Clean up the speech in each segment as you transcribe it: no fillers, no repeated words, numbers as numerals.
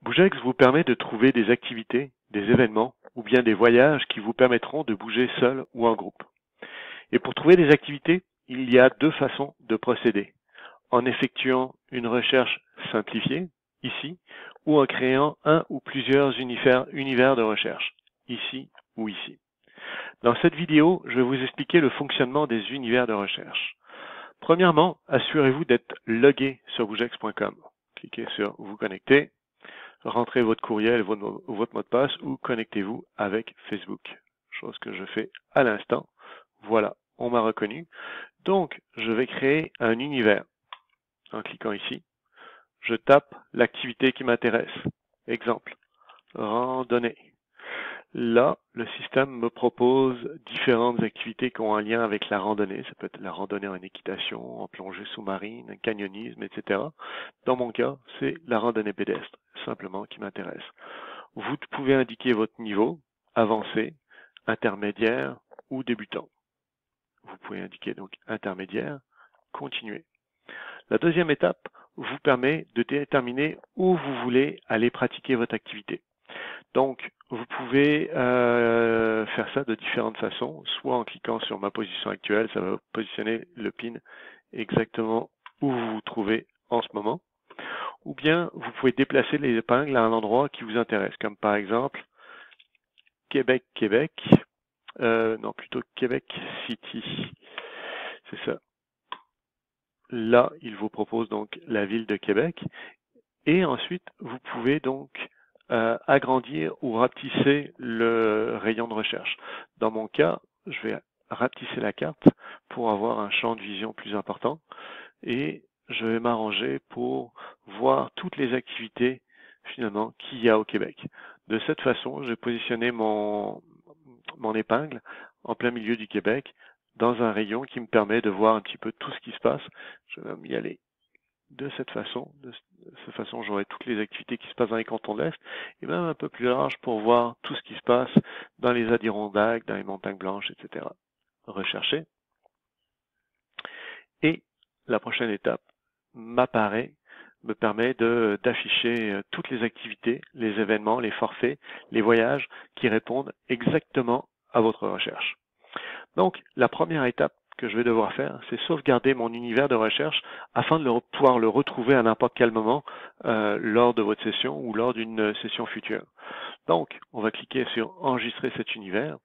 Bougex vous permet de trouver des activités, des événements ou bien des voyages qui vous permettront de bouger seul ou en groupe. Et pour trouver des activités, il y a deux façons de procéder. En effectuant une recherche simplifiée, ici, ou en créant un ou plusieurs univers de recherche, ici ou ici. Dans cette vidéo, je vais vous expliquer le fonctionnement des univers de recherche. Premièrement, assurez-vous d'être logué sur bougex.com. Cliquez sur Vous connecter, rentrez votre courriel et votre mot de passe ou connectez-vous avec Facebook. Chose que je fais à l'instant. Voilà, on m'a reconnu. Donc, je vais créer un univers. En cliquant ici, je tape l'activité qui m'intéresse. Exemple, randonnée. Là, le système me propose différentes activités qui ont un lien avec la randonnée. Ça peut être la randonnée en équitation, en plongée sous-marine, un canyonisme, etc. Dans mon cas, c'est la randonnée pédestre, simplement, qui m'intéresse. Vous pouvez indiquer votre niveau, avancé, intermédiaire ou débutant. Vous pouvez indiquer donc intermédiaire, continuer. La deuxième étape vous permet de déterminer où vous voulez aller pratiquer votre activité. Donc, vous pouvez faire ça de différentes façons, soit en cliquant sur ma position actuelle, ça va positionner le pin exactement où vous vous trouvez en ce moment, ou bien vous pouvez déplacer les épingles à un endroit qui vous intéresse, comme par exemple Québec, non plutôt Québec City, c'est ça. Là, il vous propose donc la ville de Québec, et ensuite vous pouvez donc agrandir ou rapetisser le rayon de recherche. Dans mon cas, je vais rapetisser la carte pour avoir un champ de vision plus important et je vais m'arranger pour voir toutes les activités finalement qu'il y a au Québec. De cette façon, je vais positionner mon épingle en plein milieu du Québec dans un rayon qui me permet de voir un petit peu tout ce qui se passe. Je vais m'y aller de cette façon. De cette façon, j'aurai toutes les activités qui se passent dans les cantons de l'Est et même un peu plus large pour voir tout ce qui se passe dans les Adirondacks, dans les montagnes blanches, etc. Rechercher. Et la prochaine étape me permet d'afficher toutes les activités, les événements, les forfaits, les voyages qui répondent exactement à votre recherche. Donc, la première étape que je vais devoir faire, c'est sauvegarder mon univers de recherche afin de pouvoir le retrouver à n'importe quel moment lors de votre session ou lors d'une session future. Donc, on va cliquer sur enregistrer cet univers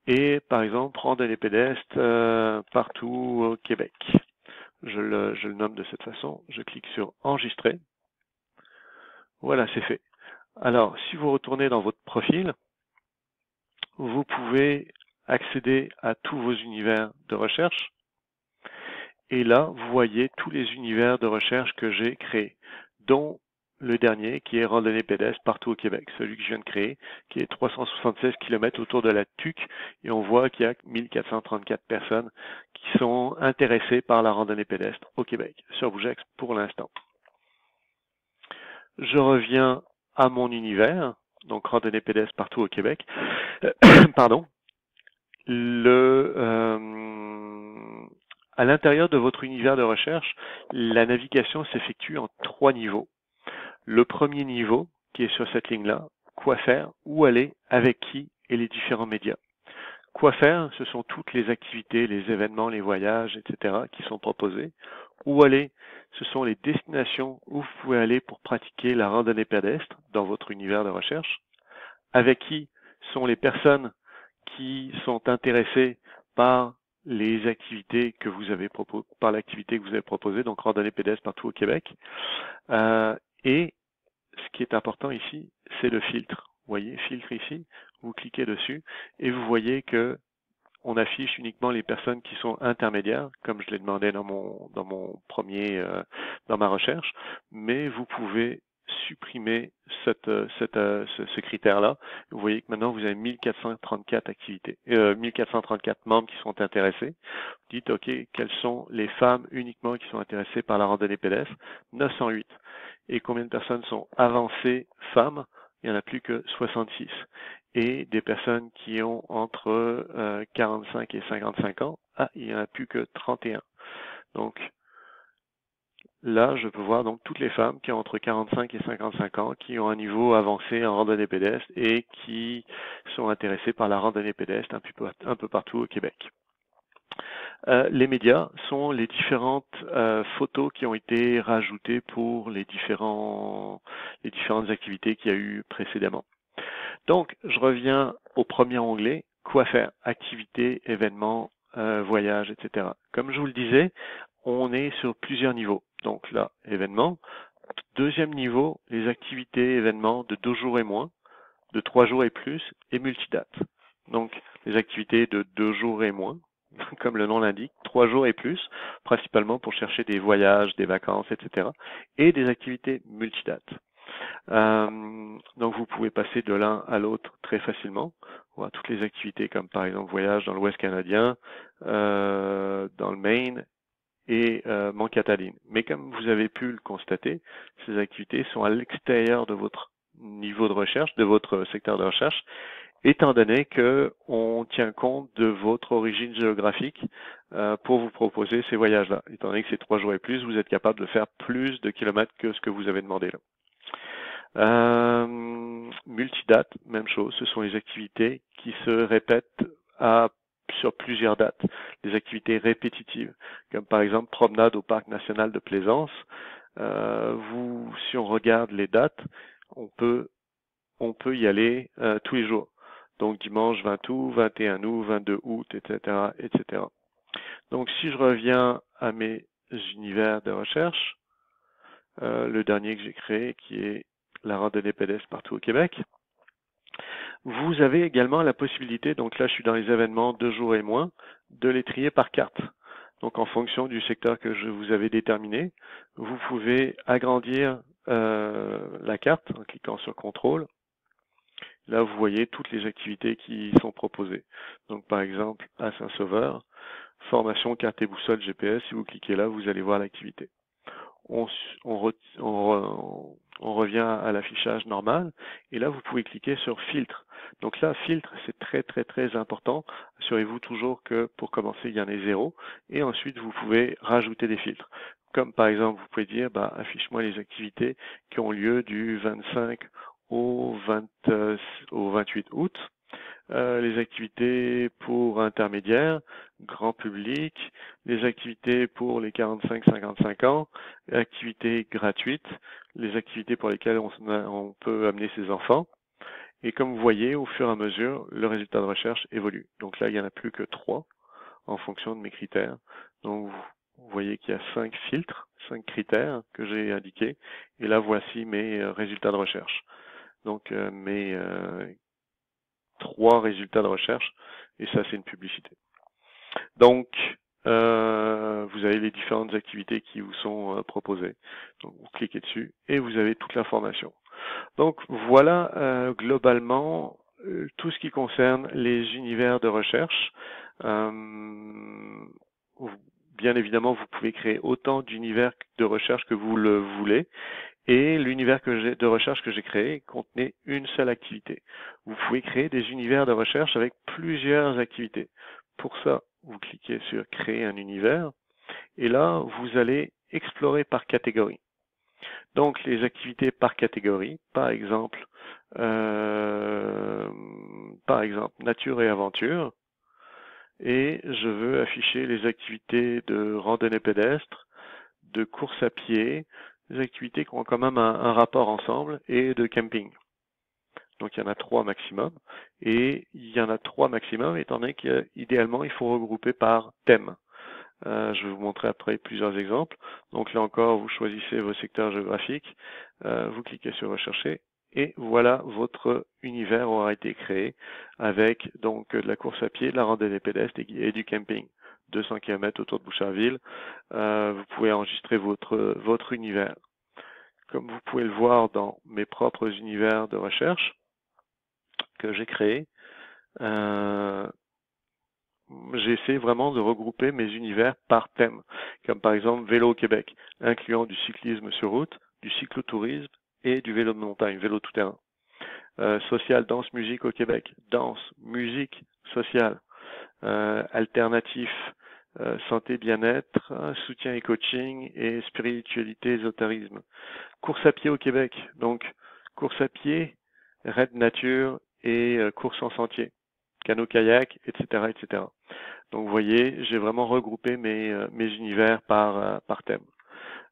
et, par exemple, prendre les pédestres partout au Québec. Je le nomme de cette façon. Je clique sur enregistrer. Voilà, c'est fait. Alors, si vous retournez dans votre profil, vous pouvez accéder à tous vos univers de recherche. Et là, vous voyez tous les univers de recherche que j'ai créés, dont le dernier qui est randonnée pédestre partout au Québec, celui que je viens de créer, qui est 376 km autour de la TUC, et on voit qu'il y a 1434 personnes qui sont intéressées par la randonnée pédestre au Québec, sur Bougex pour l'instant. Je reviens à mon univers, donc randonnée pédestre partout au Québec. Pardon. À l'intérieur de votre univers de recherche, la navigation s'effectue en 3 niveaux. Le premier niveau, qui est sur cette ligne-là, quoi faire, où aller, avec qui et les différents médias. Quoi faire, ce sont toutes les activités, les événements, les voyages, etc. qui sont proposés. Où aller, ce sont les destinations où vous pouvez aller pour pratiquer la randonnée pédestre dans votre univers de recherche. Avec qui sont les personnes qui sont intéressées par les activités que vous avez proposées, donc randonnée pédestre partout au Québec. Et ce qui est important ici, c'est le filtre. Vous voyez, filtre ici, vous cliquez dessus et vous voyez que on affiche uniquement les personnes qui sont intermédiaires, comme je l'ai demandé dans ma recherche, mais vous pouvez supprimer ce critère-là. Vous voyez que maintenant vous avez 1434 activités, 1434 membres qui sont intéressés. Vous dites, OK, quelles sont les femmes uniquement qui sont intéressées par la randonnée pédestre? 908. Et combien de personnes sont avancées femmes? Il n'y en a plus que 66. Et des personnes qui ont entre 45 et 55 ans, il n'y en a plus que 31. Donc, là, je peux voir donc toutes les femmes qui ont entre 45 et 55 ans, qui ont un niveau avancé en randonnée pédestre et qui sont intéressées par la randonnée pédestre un peu partout au Québec. Les médias sont les différentes photos qui ont été rajoutées pour les différentes activités qu'il y a eu précédemment. Donc, je reviens au premier onglet, quoi faire, activités, événements, voyages, etc. Comme je vous le disais, on est sur plusieurs niveaux. Donc là, événements. Deuxième niveau, les activités, événements de 2 jours et moins, de 3 jours et plus, et multidates. Donc, les activités de 2 jours et moins, comme le nom l'indique, 3 jours et plus, principalement pour chercher des voyages, des vacances, etc. Et des activités multidates. Donc vous pouvez passer de l'un à l'autre très facilement. On voit toutes les activités comme par exemple voyage dans l'Ouest canadien, dans le Maine et Mont Cataline. Mais comme vous avez pu le constater, ces activités sont à l'extérieur de votre niveau de recherche, de votre secteur de recherche, étant donné que on tient compte de votre origine géographique pour vous proposer ces voyages-là. Étant donné que c'est 3 jours et plus, vous êtes capable de faire plus de kilomètres que ce que vous avez demandé là. Multidate, même chose, ce sont les activités qui se répètent sur plusieurs dates, des activités répétitives, comme par exemple promenade au parc national de Plaisance. Si on regarde les dates, on peut y aller tous les jours. Donc dimanche 20 août, 21 août, 22 août, etc., etc. Donc si je reviens à mes univers de recherche, le dernier que j'ai créé, qui est la randonnée pédestre partout au Québec. Vous avez également la possibilité, donc là je suis dans les événements 2 jours et moins, de les trier par carte. Donc en fonction du secteur que je vous avais déterminé, vous pouvez agrandir la carte en cliquant sur contrôle. Là vous voyez toutes les activités qui sont proposées. Donc par exemple à Saint-Sauveur, formation carte et boussole GPS, si vous cliquez là, vous allez voir l'activité. On revient à l'affichage normal et là vous pouvez cliquer sur filtre. Donc là filtre c'est très très très important. Assurez-vous toujours que pour commencer il y en ait 0 et ensuite vous pouvez rajouter des filtres. Comme par exemple vous pouvez dire affiche-moi les activités qui ont lieu du 25 au 28 août. Les activités pour intermédiaires, grand public, les activités pour les 45-55 ans, activités gratuites, les activités pour lesquelles on peut amener ses enfants. Et comme vous voyez, au fur et à mesure, le résultat de recherche évolue. Donc là, il n'y en a plus que 3 en fonction de mes critères. Donc vous voyez qu'il y a 5 filtres, 5 critères que j'ai indiqués. Et là, voici mes résultats de recherche. Donc mes 3 résultats de recherche, et ça c'est une publicité. Donc, vous avez les différentes activités qui vous sont proposées. Donc, vous cliquez dessus et vous avez toute l'information. Donc, voilà globalement tout ce qui concerne les univers de recherche. Bien évidemment, vous pouvez créer autant d'univers de recherche que vous le voulez. Et l'univers de recherche que j'ai créé contenait une seule activité. Vous pouvez créer des univers de recherche avec plusieurs activités. Pour ça, vous cliquez sur Créer un univers et là, vous allez explorer par catégorie. Donc, les activités par catégorie, par exemple nature et aventure. Et je veux afficher les activités de randonnée pédestre, de course à pied, des activités qui ont quand même un rapport ensemble, et de camping. Donc il y en a 3 maximum, et il y en a 3 maximum étant donné qu'idéalement il faut regrouper par thème. Je vais vous montrer après plusieurs exemples. Donc là encore, vous choisissez vos secteurs géographiques, vous cliquez sur rechercher, et voilà, votre univers aura été créé avec donc de la course à pied, de la randonnée pédestre et du camping. 200 km autour de Boucherville. Vous pouvez enregistrer votre univers. Comme vous pouvez le voir dans mes propres univers de recherche que j'ai créés, j'essaie vraiment de regrouper mes univers par thème, comme par exemple vélo au Québec, incluant du cyclisme sur route, du cyclotourisme et du vélo de montagne, vélo tout-terrain. Social, danse, musique au Québec, danse, musique, sociale, alternatif, santé, bien-être, soutien et coaching, et spiritualité, ésotérisme. Course à pied au Québec, donc course à pied, raid nature et course en sentier, canot-kayak, etc., etc. Donc vous voyez, j'ai vraiment regroupé mes univers par thème.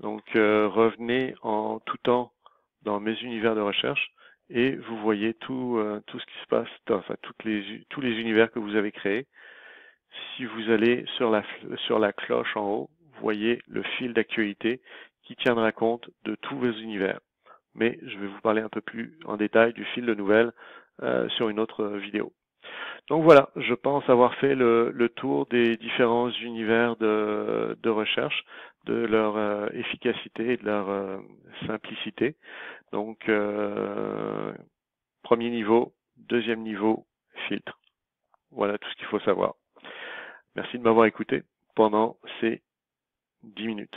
Donc revenez en tout temps dans mes univers de recherche et vous voyez tout ce qui se passe, enfin tous les univers que vous avez créés. Si vous allez sur la cloche en haut, vous voyez le fil d'actualité qui tiendra compte de tous vos univers. Mais je vais vous parler un peu plus en détail du fil de nouvelles sur une autre vidéo. Donc voilà, je pense avoir fait le tour des différents univers de recherche, de leur efficacité et de leur simplicité. Donc premier niveau, deuxième niveau, filtre. Voilà tout ce qu'il faut savoir. Merci de m'avoir écouté pendant ces 10 minutes.